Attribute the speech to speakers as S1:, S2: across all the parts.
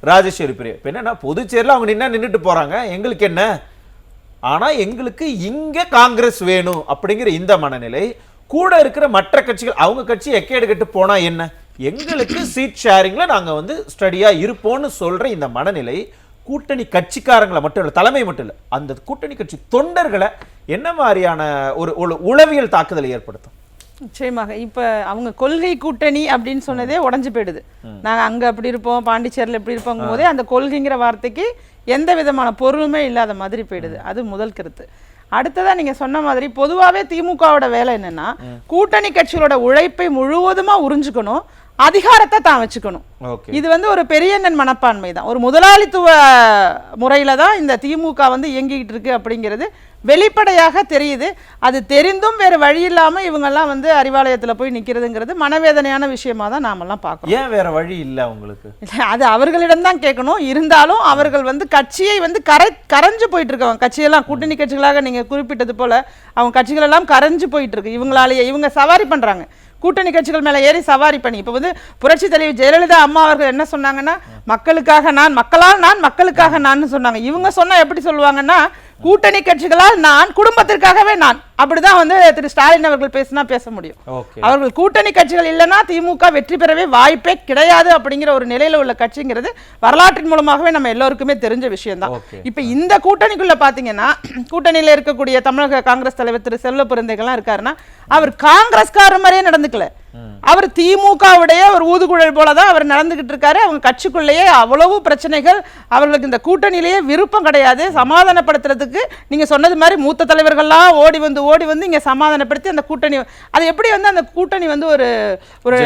S1: ராஜேஸ்வரி பிரியா. இப்ப என்னன்னா பொதுச்சேரியில் அவங்க நின்றுட்டு போறாங்க, எங்களுக்கு என்ன, ஆனா எங்களுக்கு இங்க காங்கிரஸ் வேணும் அப்படிங்கிற இந்த மனநிலை. கூட இருக்கிற மற்ற கட்சிகள் அவங்க கட்சி எக்கேடு கட்டு போனா என்ன, எங்களுக்கு சீட் ஷேரிங்ல நாங்க வந்து ஸ்டடியா இருப்போம்னு சொல்ற இந்த மனநிலை கூட்டணி கட்சிக்காரங்களை மட்டும் இல்ல, தலைமை மட்டும் இல்ல, அந்த கூட்டணி கட்சி தொண்டர்களை என்ன மாதிரியான ஒரு உளவியல் தாக்குதலை ஏற்படுத்தும்?
S2: நிச்சயமாக இப்ப அவங்க கொள்கை கூட்டணி அப்படின்னு சொன்னதே உடஞ்சு போயிடுது. நாங்க அங்க அப்படி இருப்போம், பாண்டிச்சேரியில் எப்படி இருப்போம் போதே அந்த கொள்கைங்கிற வார்த்தைக்கு எந்த விதமான பொருளுமே இல்லாத மாதிரி போயிடுது. அது முதல் கருத்து. அடுத்ததா நீங்க சொன்ன மாதிரி பொதுவாகவே திமுகவோட வேலை என்னன்னா கூட்டணி கட்சிகளோட உழைப்பை முழுவதுமா உறிஞ்சுக்கணும், அதிகாரத்தை தான் வச்சுக்கணும். இது வந்து ஒரு பெரியண்ணன் மனப்பான்மை தான், ஒரு முதலாளித்துவ முறையில தான் இந்த திமுக வந்து இயங்கிட்டு இருக்கு அப்படிங்கிறது வெளிப்படையாக தெரியுது. அது தெரிந்தும் வேறு வழி இல்லாம இவங்கெல்லாம் வந்து அறிவாலயத்துல போய் நிக்கிறதுங்கிறது மனவேதனையான விஷயமா தான் நாமெல்லாம் பார்க்கணும்.
S1: ஏன் வேற வழி இல்லை உங்களுக்கு?
S2: அது அவர்களிடம் தான் கேட்கணும். இருந்தாலும் அவர்கள் வந்து கட்சியை வந்து கரைஞ்சு போயிட்டு இருக்காங்க. கட்சியெல்லாம் கூட்டணி கட்சிகளாக நீங்க குறிப்பிட்டது போல அவங்க கட்சிகள் எல்லாம் கரைஞ்சு போயிட்டு இருக்கு. இவங்களாலேயே இவங்க சவாரி பண்றாங்க, கூட்டணி கட்சிகள் மேல ஏறி சவாரி பண்ணி. இப்ப வந்து புரட்சி தலைவி ஜெயலலிதா அம்மா அவர்கள் என்ன சொன்னாங்கன்னா மக்களுக்காக நான், மக்களால் நான், மக்களுக்காக நான் சொன்னாங்க. இவங்க சொன்னா எப்படி சொல்லுவாங்கன்னா கூட்டணி கட்சிகளால் நான், குடும்பத்திற்காகவே நான். அப்படிதான் வந்து திரு ஸ்டாலின் அவர்கள் பேசினா பேச முடியும். அவர்கள் கூட்டணி கட்சிகள் இல்லைன்னா திமுக வெற்றி பெறவே வாய்ப்பே கிடையாது அப்படிங்கிற ஒரு நிலையில உள்ள கட்சிங்கிறது வரலாற்றின் மூலமாகவே நம்ம எல்லோருக்குமே தெரிஞ்ச விஷயம் தான். இப்ப இந்த கூட்டணிக்குள்ள பாத்தீங்கன்னா கூட்டணியில இருக்கக்கூடிய தமிழக காங்கிரஸ் தலைவர் திரு செல்வ பெருந்தைகள்லாம் இருக்காருன்னா அவர் காங்கிரஸ்காரர் மாதிரியே நடந்துக்கல. அவர் திமுகவுடைய ஒரு ஊதுகுழல் போலதான் அவர் நடந்துகிட்டு இருக்காரு. அவங்க கட்சிக்குள்ளேயே அவ்வளவு பிரச்சனைகள், அவர்களுக்கு இந்த கூட்டணியிலேயே விருப்பம் கிடையாது. சமாதானப்படுத்துறதுக்கு நீங்க சொன்னது மாதிரி மூத்த தலைவர்கள்லாம் ஓடி வந்து இங்க சமாதானப்படுத்தி அந்த கூட்டணி அது எப்படி வந்து அந்த கூட்டணி வந்து ஒரு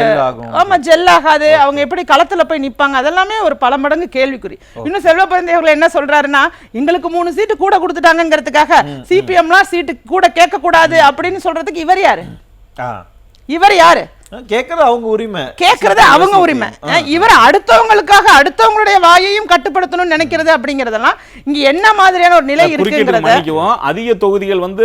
S2: ஆமா ஜெல் ஆகாது. அவங்க எப்படி களத்துல போய் நிப்பாங்க, அதெல்லாமே ஒரு பல மடங்கு கேள்விக்குறி. இன்னும் செல்வ பெருந்தை அவர்கள் என்ன சொல்றாருன்னா எங்களுக்கு 3 சீட்டு கூட கொடுத்துட்டாங்கிறதுக்காக சிபிஎம்லாம் சீட்டு கூட கேட்க கூடாது அப்படின்னு சொல்றதுக்கு இவர் யாரு? இவர் யாரு?
S1: கேட்கறது அவங்க உரிமை,
S2: கேட்கறது அவங்க உரிமை. இவர் அடுத்தவங்களுக்காக அடுத்தவங்களுடைய வாயையும் கட்டுப்படுத்தணும்னு நினைக்கிறது அப்படிங்கறதெல்லாம் இங்க என்ன மாதிரியான ஒரு நிலை இருக்குங்கிறத.
S3: அதிக தொகுதிகள் வந்து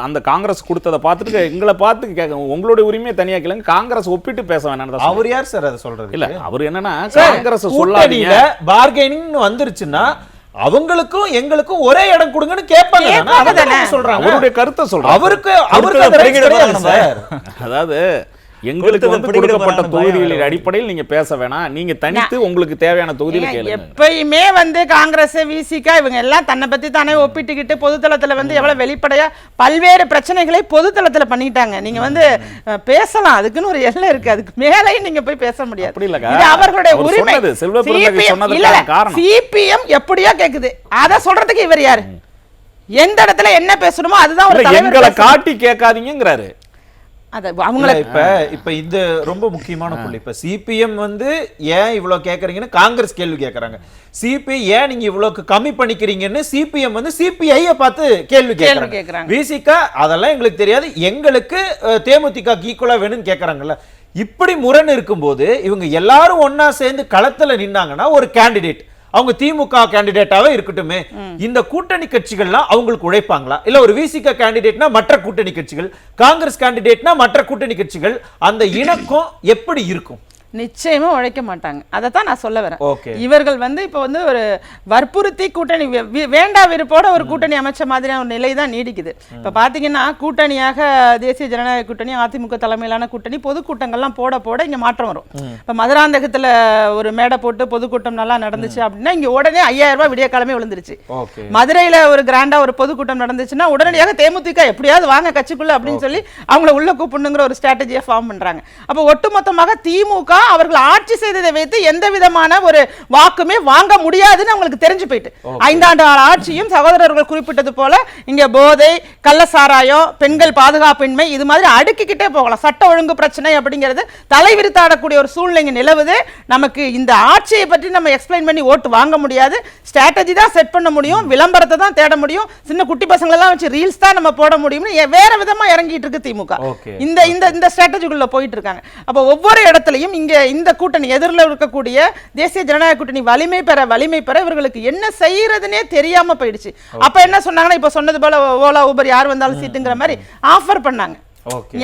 S3: அந்த காங்கிரஸ் கொடுத்ததை பார்த்துட்டு எங்களை பார்த்து கேட்க உங்களுடைய உரிமையை தனியா கேளுங்க, காங்கிரஸ் ஒப்பிட்டு பேச வேணாம்.
S1: அவர் யார் சார் அதை சொல்றது?
S3: இல்ல அவர் என்னன்னா காங்கிரஸ் சொல்லாதீங்க,
S1: பார்கெனிங் வந்துருச்சுன்னா அவங்களுக்கும் எங்களுக்கும் ஒரே இடம் கொடுங்கன்னு கேட்பாங்க. சொல்றாங்க அவருடைய கருத்தை சொல்றாங்க. அவருக்கு
S3: அதாவது எங்களுக்கு வந்து கொடுக்கப்பட்ட தொகுதிகளின் அடிப்படையில் நீங்க பேச வேணாம், நீங்க தனித்து உங்களுக்கு தேவையான தொகுதியில கேளுங்க.
S2: எப்பயுமே வந்து காங்கிரஸ் விசிக இவங்க எல்லாம் தன்னை பத்தி தானே ஒப்பிட்டுக்கிட்டு பொதுத்தளத்துல வந்து எவ்வளவு வெளிப்படையா பல்வேறு பிரச்சனைகளை பொதுத்தளத்துல பண்ணிட்டாங்க. நீங்க வந்து பேசலாம், அதுக்குன்னு ஒரு எல்லை இருக்கு, அதுக்கு மேலேயும் நீங்க போய் பேச முடியாது. இது அவர்களுடைய உரிமை. சிபிஎம் எப்படியோ கேக்குது, அத சொல்றதுக்கு இவர் யாரு? எந்த இடத்துல என்ன பேசணுமோ அதுதான் ஒரு தலைவர்.
S3: காட்டி கேட்காதீங்கிறாரு.
S1: இப்ப இது ரொம்ப முக்கியமான புள்ளி. இப்ப சிபிஎம் வந்து ஏன் இவ்வளவு கேக்குறீங்கன்னு காங்கிரஸ் கேள்வி கேக்குறாங்க. சிபிஐ ஏன் நீங்க இவ்வளவு கம்மி பண்ணிக்கிறீங்கன்னு சிபிஎம் வந்து சிபிஐ பார்த்து கேள்வி கேக்குறாங்க. விசிக அதெல்லாம் எங்களுக்கு தெரியாது, எங்களுக்கு தேமுதிக ஈக்குவலா வேணும்னு கேக்குறாங்கல்ல. இப்படி முரண் இருக்கும்போது இவங்க எல்லாரும் ஒன்னா சேர்ந்து களத்துல நின்னாங்கன்னா ஒரு கேண்டிடேட் அவங்க திமுக கேண்டிடேட்டாவே இருக்கட்டுமே, இந்த கூட்டணி கட்சிகள்லாம் அவங்களுக்கு உழைப்பாங்களா? இல்ல ஒரு விசிக கேண்டிடேட்னா மற்ற கூட்டணி கட்சிகள், காங்கிரஸ் கேண்டிடேட்னா மற்ற கூட்டணி கட்சிகள், அந்த இணக்கம் எப்படி இருக்கும்?
S2: நிச்சயமா உழைக்க மாட்டாங்க. அதைத்தான் நான் சொல்ல வரேன். இவர்கள் வந்து இப்ப வந்து ஒரு வற்புறுத்தி கூட்டணி வேண்டா விருப்போட ஒரு கூட்டணி அமைச்ச மாதிரியான ஒரு நிலை தான் நீடிக்குது. இப்ப பாத்தீங்கன்னா கூட்டணியாக தேசிய ஜனநாயக கூட்டணி, அதிமுக தலைமையிலான கூட்டணி பொதுக்கூட்டங்கள்லாம் போட இங்க மாற்றம் வரும். இப்ப மதுராந்தகத்துல ஒரு மேடை போட்டு பொதுக்கூட்டம் நல்லா நடந்துச்சு அப்படின்னா இங்க உடனே 5000 ரூபாய் விடிய காலமே விழுந்துருச்சு. மதுரையில ஒரு கிராண்டா ஒரு பொதுக்கூட்டம் நடந்துச்சுன்னா உடனடியாக தேமுதிக எப்படியாவது வாங்க கட்சிக்குள்ள அப்படின்னு சொல்லி அவங்கள உள்ள கூப்பிடணுங்கிற ஒரு ஸ்ட்ராட்டஜியை ஃபார்ம் பண்றாங்க. அப்ப ஒட்டுமொத்தமாக திமுக அவர்கள் ஆட்சி செய்ததை வைத்து எந்த விதமான ஒரு வாக்குமே வாங்க முடியாதுன்னு அவங்களுக்கு தெரிஞ்சு போயிட்டு 5 ஆண்டு ஆட்சியும் சகோதரர்கள் குறிப்பிட்டது போல இங்க போதை, கள்ளசாராயம், பெண்கள் பாதுகாப்பின்மை, இது மாதிரி அடுக்கிக்கிட்டே போகலாம். சட்ட ஒழுங்கு பிரச்சனை அப்படிங்கிறது தலைவிரித்தாடக்கூடிய ஒரு சூழ்நிலை நிலவுது. நமக்கு இந்த ஆட்சியை பற்றி நம்ம எக்ஸ்பிளைன் பண்ணி ஓட்டு வாங்க முடியாது, ஸ்ட்ராட்டஜி தான் செட் பண்ண முடியும், விளம்பரத்தை தான் தேட முடியும், சின்ன குட்டி பசங்களெல்லாம் வச்சு ரீல்ஸ் தான் நம்ம போட முடியும்னு வேற விதமா இறங்கிட்டு இருக்கு திமுக. இந்த ஸ்ட்ராட்டஜிக்குள்ள போயிட்டு இருக்காங்க. அப்ப ஒவ்வொரு இடத்துலையும் இங்க இந்த கூட்டணி எதிரில் இருக்கக்கூடிய தேசிய ஜனநாயக கூட்டணி வலிமை பெற இவர்களுக்கு என்ன செய்யறதுனே தெரியாம போயிடுச்சு. அப்ப என்ன சொன்னாங்கன்னா இப்ப சொன்னது போல ஓலா ஊபர் யார் வந்தாலும் சீட்டுங்கிற மாதிரி ஆஃபர் பண்ணாங்க.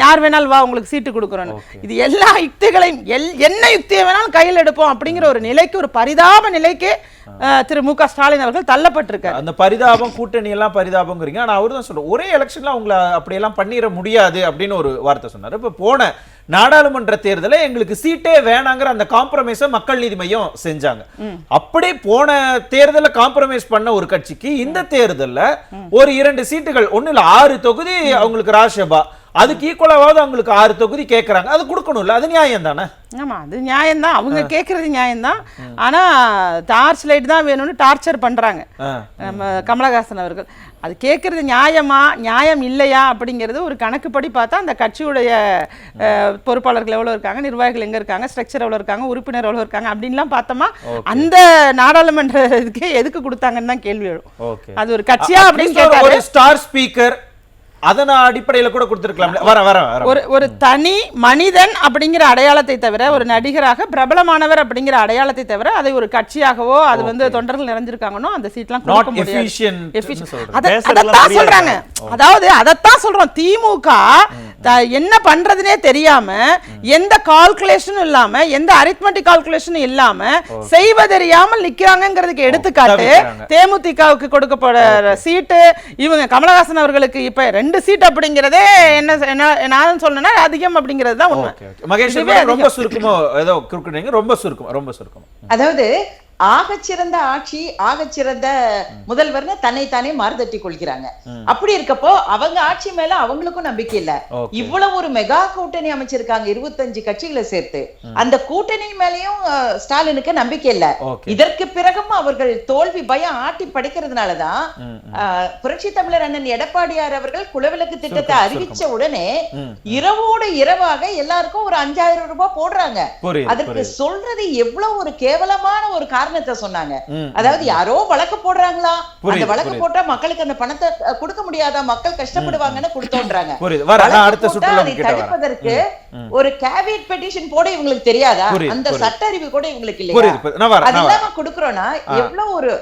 S2: யார் வேணாலும் வா உங்களுக்கு சீட்டு கொடுக்குறோம். இது எல்லா யுக்திகளையும் என்ன யுக்தியை வேணாலும் கையில் எடுப்போம் அப்படிங்கிற ஒரு நிலைக்கு, ஒரு பரிதாப நிலைக்கு திரு மு.க. ஸ்டாலின் அவர்கள் தள்ளப்பட்டிருக்காரு.
S1: அந்த பரிதாபம், கூட்டணி எல்லாம் பரிதாபங்கிறீங்க. ஆனா அவரு தான் சொல்றாரு ஒரே எலெக்ஷன்ல அவங்கள அப்படியெல்லாம் பண்ணிட முடியாது அப்படின்னு ஒரு வார்த்தை சொன்னாரு. இப்ப போன நாடாளுமன்ற தேர்தலில் எங்களுக்கு சீட்டே வேணாங்கிற அந்த காம்ப்ரமைஸை மக்கள் நீதி மையம் செஞ்சாங்க. அப்படி போன தேர்தலில் காம்ப்ரமைஸ் பண்ண ஒரு கட்சிக்கு இந்த தேர்தலில் ஒரு 2 சீட்டுகள், ஒண்ணு இல்ல 6 தொகுதி அவங்களுக்கு ராஜ்யசபா, அதுக்கு ஈக்குவலாவது அவங்களுக்கு 6 தொகுதி கேட்கறாங்க. அது கொடுக்கணும்ல, அது நியாயம் தானே?
S2: ஆமா, அது நியாயம் தான். அவங்க கேட்கறது நியாயம் தான். ஆனா டார்ச் லைட் தான் வேணும்னு டார்ச்சர் பண்றாங்க நம்ம கமலஹாசன் அவர்கள். அது கேட்கறது நியாயமா நியாயம் இல்லையா அப்படிங்கிறது ஒரு கணக்குப்படி பார்த்தா அந்த கட்சியுடைய பொறுப்பாளர்கள் எவ்வளவு இருக்காங்க, நிர்வாகிகள் எங்க இருக்காங்க, ஸ்ட்ரக்சர் எவ்வளவு இருக்காங்க, உறுப்பினர் எவ்வளவு இருக்காங்க அப்படின்லாம் பார்த்தோமா அந்த நாடாளுமன்ற இதுக்கு எதுக்கு கொடுத்தாங்கன்னு தான் கேள்வி எழும். அது ஒரு கட்சியா அப்படின்னு கேட்டாரு.
S1: ஒரு ஸ்டார் ஸ்பீக்கர் அதன அடிப்படையில கூட கொடுத்திருக்கலாம்.
S2: ஒரு தனி மனிதன் அப்படிங்கிற அடையாளத்தை தவிர, ஒரு நடிகராக பிரபலமானவர் அப்படிங்கிற அடையாளத்தை தவிர, அதை ஒரு கட்சியாகவோ அது வந்து தொண்டர்கள் நிறைஞ்சிருக்காங்கனோ அந்த சீட்லாம் கொடுக்க முடியாது. அதத்தான் சொல்றாங்க. அதாவது அதத்தான் சொல்றோம். திமுக என்ன பண்றதுனே தெரியாம, எந்த கால்குலேஷனும் இல்லாம, எந்த அரித்மெட்டிக் கால்குலேஷனும் இல்லாம செய்வதறியாமல் நிக்கிறாங்கிறதுக்கு எடுத்துக்காட்டு தேமுதிகவுக்கு கொடுக்கப்படுற சீட்டு. இவங்க கமலஹாசன் அவர்களுக்கு இப்ப 2 சீட் அப்படிங்கறதே என்ன சொல்லணும்னா அதிகம் அப்படிங்கிறது தான் உண்மை.
S1: மகேஷ் ரொம்ப சுருக்கமா ஏதோ குறுக்குறீங்க, ரொம்ப சுருக்கம்.
S4: அதாவது ஆகச்சிறந்த ஆட்சி, ஆகச்சிறந்த முதல்வர்னு தன்னைத்தானே மாறுதட்டி கொள்கிறாங்க. அப்படி இருக்கப்போ அவங்க ஆட்சி மேல அவங்களுக்கும் நம்பிக்கை இல்ல. இவ்வளவு ஒரு மெகா கூட்டணி அமைச்சிருக்காங்க 25 கட்சிகளை சேர்த்து. அந்த கூட்டணி மேலயும் ஸ்டாலினுக்கு நம்பிக்கை இல்ல. இதற்கு பிறகும் அவர்கள் தோல்வி பயம் ஆட்டி படிக்கிறதுனாலதான் புரட்சி தமிழர் அண்ணன் எடப்பாடியார் அவர்கள் குலவிளக்கு திட்டத்தை அறிவிச்ச உடனே இரவோடு இரவாக எல்லாருக்கும் ஒரு 5000 ரூபாய் போடுறாங்க. அதற்கு சொல்றது எவ்வளவு ஒரு கேவலமான ஒரு காரணத்தை சொன்னாங்க. அதாவது யாரோ வழக்கு போடுறாங்களா, அந்த வழக்கு போட்டா மக்களுக்கு அந்த பணத்தை கொடுக்க முடியாதா, மக்கள் கஷ்டப்படுவாங்கன்னு கொடுத்தோன்றாங்க. தடுப்பதற்கு ஒரு கேவியட் பெட்டிஷன் போட இவங்களுக்கு தெரியாதா? அந்த சட்ட அறிவு கூட இவங்களுக்கு இல்லையா? அது இல்லாம கொடுக்கறோம்னா எவ்வளவு ஒரு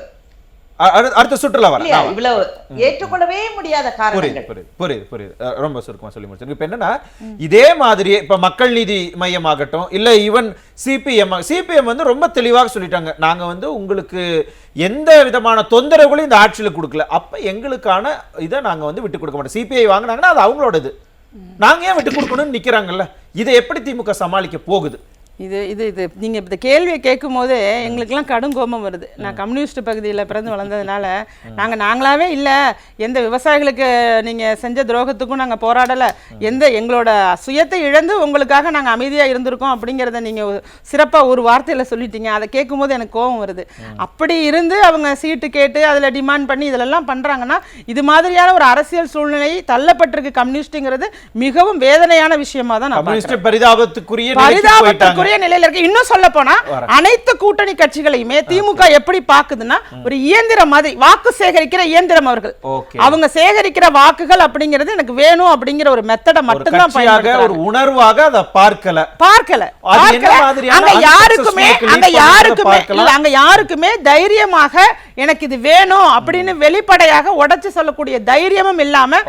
S1: அடுத்த சுற்றுலா
S4: இவ்வளவு ஏற்றுக்கொள்ளவே முடியாத காரணங்கள்.
S1: புரியுது. ரொம்ப சுருக்கமா சொல்லி முடிச்சிருக்கு. இப்ப என்னன்னா இதே மாதிரி இப்ப மக்கள் நீதி மையம் ஆகட்டும், இல்ல ஈவன் சிபிஎம் வந்து ரொம்ப தெளிவாக சொல்லிட்டாங்க, நாங்க வந்து உங்களுக்கு எந்த விதமான தொந்தரவுகளையும் இந்த ஆட்சியில கொடுக்கல, அப்ப எங்களுக்கான இதை நாங்க வந்து விட்டு கொடுக்க மாட்டோம். சிபிஐ வாங்கினாங்கன்னா அது அவங்களோட இது, நாங்க ஏன் விட்டு கொடுக்கணும்னு நிக்கிறாங்கல்ல. இதை எப்படி திமுக சமாளிக்க போகுது?
S2: இது நீங்க இந்த கேள்வியை கேட்கும் போது எங்களுக்கெல்லாம் கடும் கோபம் வருது. நான் கம்யூனிஸ்ட் பகுதியில் பிறந்து வளர்ந்ததுனால நாங்களாவே இல்லை, எந்த விவசாயிகளுக்கு நீங்க செஞ்ச துரோகத்துக்கும் நாங்க போராடலை, எங்களோட சுயத்தை இழந்து உங்களுக்காக நாங்க அமைதியா இருந்திருக்கோம் அப்படிங்கிறத நீங்க சிறப்பா ஒரு வார்த்தையில சொல்லிட்டீங்க. அதை கேட்கும் போது எனக்கு கோபம் வருது. அப்படி இருந்து அவங்க சீட்டு கேட்டு அதுல டிமாண்ட் பண்ணி இதெல்லாம் பண்றாங்கன்னா இது மாதிரியான ஒரு அரசியல் சூழ்நிலை தள்ளப்பட்டிருக்கு கம்யூனிஸ்ட்ங்கிறது மிகவும் வேதனையான விஷயமா தான் நான் பார்க்கிறேன். பரிதாபத்துக்குரிய நிலையில இருக்கு. இன்னும் சொல்ல போனா அனைத்து கூட்டணி கட்சிகளையுமே திமுக எப்படி பாக்குதுன்னா ஒரு இயந்திரம் மாதிரி, வாக்கு சேகரிக்கிற இயந்திரம். அவர்கள் அவங்க சேகரிக்கிற வாக்குகள் அப்படிங்கிறது எனக்கு வேணும் அப்படிங்கிற ஒரு மெத்தட மட்டும் தான் பயன்படுத்துறாங்க.
S1: ஒரு உணர்வாக அத பார்க்கல.
S2: அங்க யாருக்குமே தைரியமாக எனக்கு இது வேணும் அப்படின்னு வெளிப்படையாக உடைச்சு சொல்லக்கூடிய தைரியமும் இல்லாம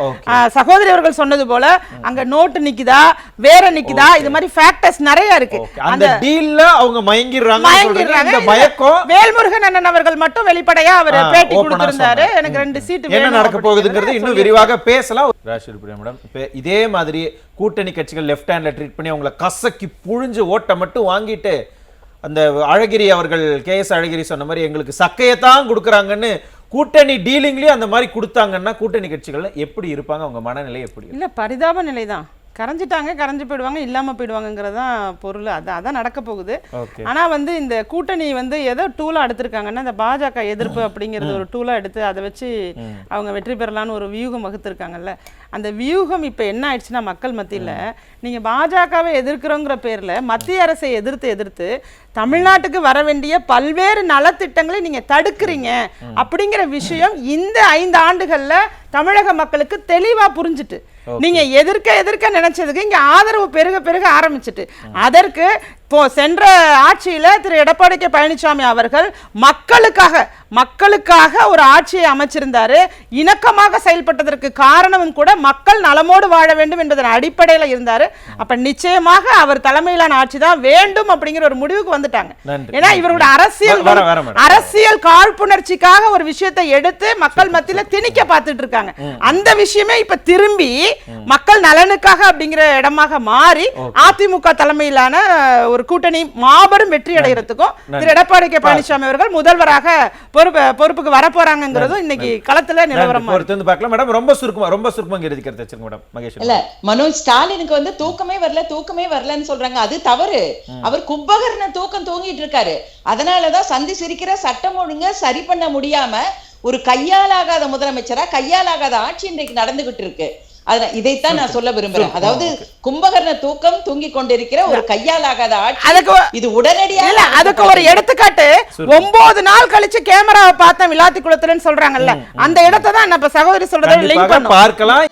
S2: சகோதரி அவர்கள் சொன்னது போல அங்க நோட்டு நிக்குதா, வேற நிக்குதா, இது மாதிரி ஃபேக்டர்ஸ் நிறைய இருக்கு.
S1: அந்த டீல்ல அவங்க மயங்கிடுறாங்க. இந்த மயக்கம்
S2: வேல்முருகன் அண்ணன் அவர்கள் மட்டும் வெளிப்படையா அவர் பேட்டி கொடுத்திருந்தாரு, எனக்கு 2 சீட் வேணும்.
S1: என்ன நடக்க போகுதுங்கிறது இன்னும் விரிவாக பேசலாம். ராஜேஸ்வரி மேடம், இப்ப இதே மாதிரி கூட்டணி கட்சிகள் லெஃப்ட் ஹேண்ட்ல ட்ரீட் பண்ணி அவங்கள கசக்கி புழிஞ்சு ஓட்ட மட்டும் வாங்கிட்டு அந்த அழகிரி அவர்கள் கேஎஸ் அழகிரி சொன்ன மாதிரி எங்களுக்கு சக்கையத்தான் கொடுக்குறாங்கன்னு கூட்டணி டீலிங்லயே அந்த மாதிரி கொடுத்தாங்கன்னா கூட்டணி கட்சிகள் எப்படி இருப்பாங்க? அவங்க மனநிலை எப்படி?
S2: இல்ல பரிதாப நிலை தான். கரைஞ்சிட்டாங்க, கரைஞ்சு போயிடுவாங்க, இல்லாம போயிடுவாங்கிறது தான் பொருள். அதான் நடக்க போகுது. ஆனா வந்து இந்த கூட்டணி வந்து ஏதோ டூலா எடுத்திருக்காங்கன்னா இந்த பாஜக எதிர்ப்பு அப்படிங்கிறது ஒரு டூலா எடுத்து அதை வச்சு அவங்க வெற்றி பெறலான்னு ஒரு வியூகம் வகுத்திருக்காங்கல்ல. அந்த வியூகம் இப்ப என்ன ஆயிடுச்சுன்னா மக்கள் மத்தியில நீங்க பாஜகவை எதிர்க்கிறோங்கிற பேர்ல மத்திய அரசை எதிர்த்து தமிழ்நாட்டுக்கு வர வேண்டிய பல்வேறு நலத்திட்டங்களை நீங்க தடுக்கிறீங்க அப்படிங்கிற விஷயம் இந்த 5 ஆண்டுகள்ல தமிழக மக்களுக்கு தெளிவா புரிஞ்சுட்டு நீங்க எதிர்க்க நினைச்சதுக்கு இங்க ஆதரவு பெருக ஆரம்பிச்சுட்டு அதற்கு சென்ற ஆட்சியில திரு எடப்பாடி கே பழனிசாமி அவர்கள் மக்களுக்காக ஒரு ஆட்சியை அமைச்சிருந்தாரு. இணக்கமாக செயல்பட்டதற்கு காரணமும் கூட மக்கள் நலமோடு வாழ வேண்டும் என்பதன் அடிப்படையில் இருந்தாரு. அப்ப நிச்சயமாக அவர் தலைமையிலான ஆட்சி தான் வேண்டும் அப்படிங்கிற ஒரு முடிவுக்கு வந்துட்டாங்க. ஏன்னா இவரோட அரசியல் காழ்ப்புணர்ச்சிக்காக ஒரு விஷயத்தை எடுத்து மக்கள் மத்தியில திணிக்க பார்த்துட்டு இருக்காங்க. அந்த விஷயமே இப்ப திரும்பி மக்கள் நலனுக்காக அப்படிங்கிற இடமாக மாறி அதிமுக தலைமையிலான ஒரு கூட்டணி மாபெரும் வெற்றி அடைகிறதுக்கும் திரு எடப்பாடி கே பழனிசாமி அவர்கள் முதல்வராக பொறுப்புக்கு வர போறாங்கிறதும் இன்னைக்கு களத்துல நிலவரம்
S1: பார்க்கலாம். மேடம் ரொம்ப சுருக்கமா இறுதிக்கிறது வச்சிருங்க மேடம். மகேஷ்
S4: இல்ல மனோஜ் ஸ்டாலினுக்கு வந்து தூக்கமே வரலன்னு சொல்றாங்க. அது தவறு. அவர் கும்பகர்ண தூக்கம் தூங்கிட்டு இருக்காரு. அதனாலதான் சந்தி சிரிக்கிற சட்டம் ஒழுங்க சரி பண்ண முடியாம ஒரு கையாலாகாத முதலமைச்சரா கையாலாகாத ஆட்சி இன்றைக்கு நடந்துகிட்டு இருக்கு. இதைத்தான் நான் சொல்ல விரும்புறேன். அதாவது கும்பகர்ண தூக்கம் தூங்கி கொண்டிருக்கிற ஒரு கையாலாகாத ஆட்சி இது உடனடியாக.
S2: அதுக்கு ஒரு எடுத்துக்காட்டு 9 நாள் கழிச்சு கேமராவை பார்த்தேன் விளாத்தி குளத்துலன்னு சொல்றாங்கல்ல, அந்த இடத்தை தான் நம்ம சகோதரி சொல்றதை லிங்க் பண்ணோம்
S1: பார்க்கலாம்.